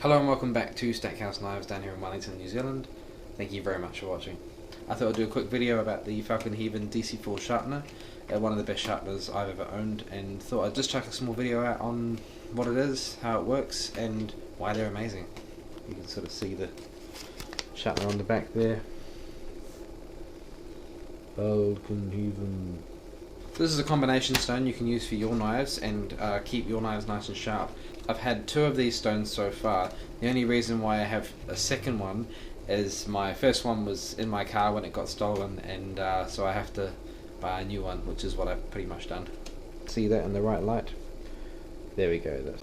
Hello and welcome back to Stackhouse Knives down here in Wellington, New Zealand. Thank you very much for watching. I thought I'd do a quick video about the Fallkniven DC4 sharpener, one of the best sharpeners I've ever owned, and thought I'd just chuck a small video out on what it is, how it works, and why they're amazing. You can sort of see the sharpener on the back there. Fallkniven. This is a combination stone you can use for your knives and keep your knives nice and sharp. I've had 2 of these stones so far. The only reason why I have a second one is my first one was in my car when it got stolen, and so I have to buy a new one, which is what I've pretty much done. See that in the right light? There we go.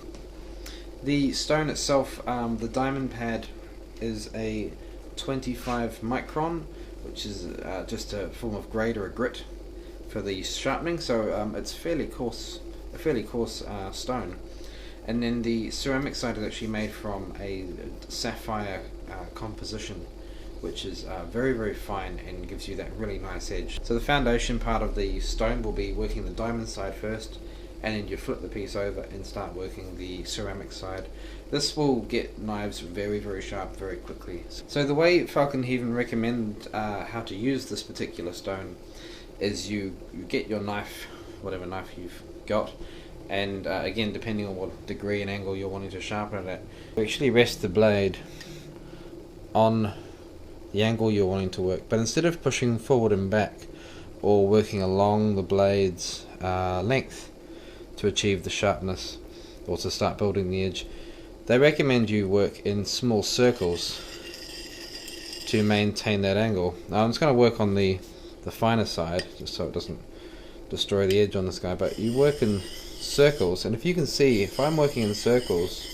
The stone itself, the diamond pad is a 25 micron, which is just a form of grade or a grit for the sharpening, so it's a fairly coarse stone. And then the ceramic side is actually made from a sapphire composition, which is very, very fine and gives you that really nice edge. So the foundation part of the stone will be working the diamond side first, and then you flip the piece over and start working the ceramic side. This will get knives very, very sharp very quickly. So the way Fallkniven recommend how to use this particular stone is you get your knife, whatever knife you've got, and again, depending on what degree and angle you're wanting to sharpen it at, you actually rest the blade on the angle you're wanting to work. But instead of pushing forward and back or working along the blade's length to achieve the sharpness or to start building the edge, they recommend you work in small circles to maintain that angle. Now I'm just going to work on the finer side just so it doesn't destroy the edge on this guy, but you work in circles, and if you can see, if I'm working in circles,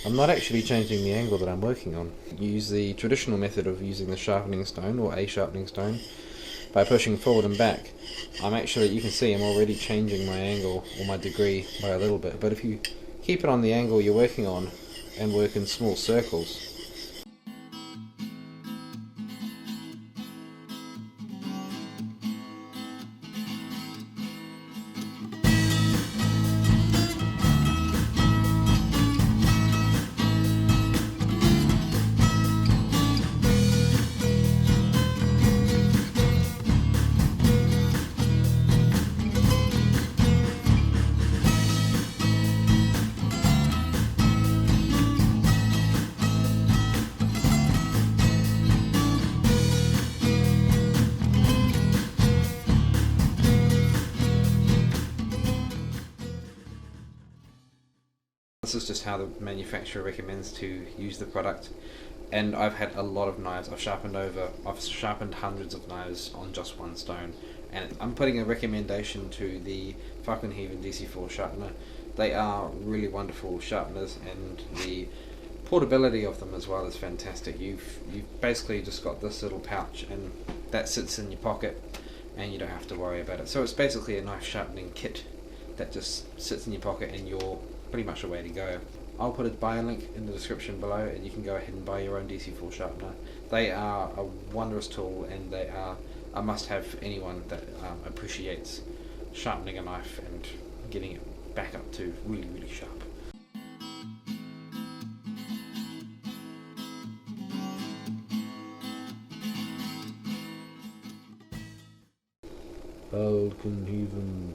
I'm not actually changing the angle that I'm working on. You use the traditional method of using the sharpening stone or a sharpening stone by pushing forward and back. I'm actually, you can see I'm already changing my angle or my degree by a little bit, but if you keep it on the angle you're working on and work in small circles, this is just how the manufacturer recommends to use the product, and I've had a lot of knives. I've sharpened hundreds of knives on just one stone, and I'm putting a recommendation to the Fallkniven DC4 sharpener. They are really wonderful sharpeners, and the portability of them as well is fantastic. You've basically just got this little pouch, and that sits in your pocket, and you don't have to worry about it. So it's basically a knife sharpening kit that just sits in your pocket, and you're pretty much a way to go. I'll put a buy link in the description below, and you can go ahead and buy your own DC4 sharpener. They are a wondrous tool, and they are a must-have for anyone that appreciates sharpening a knife and getting it back up to really, really sharp. Fallkniven.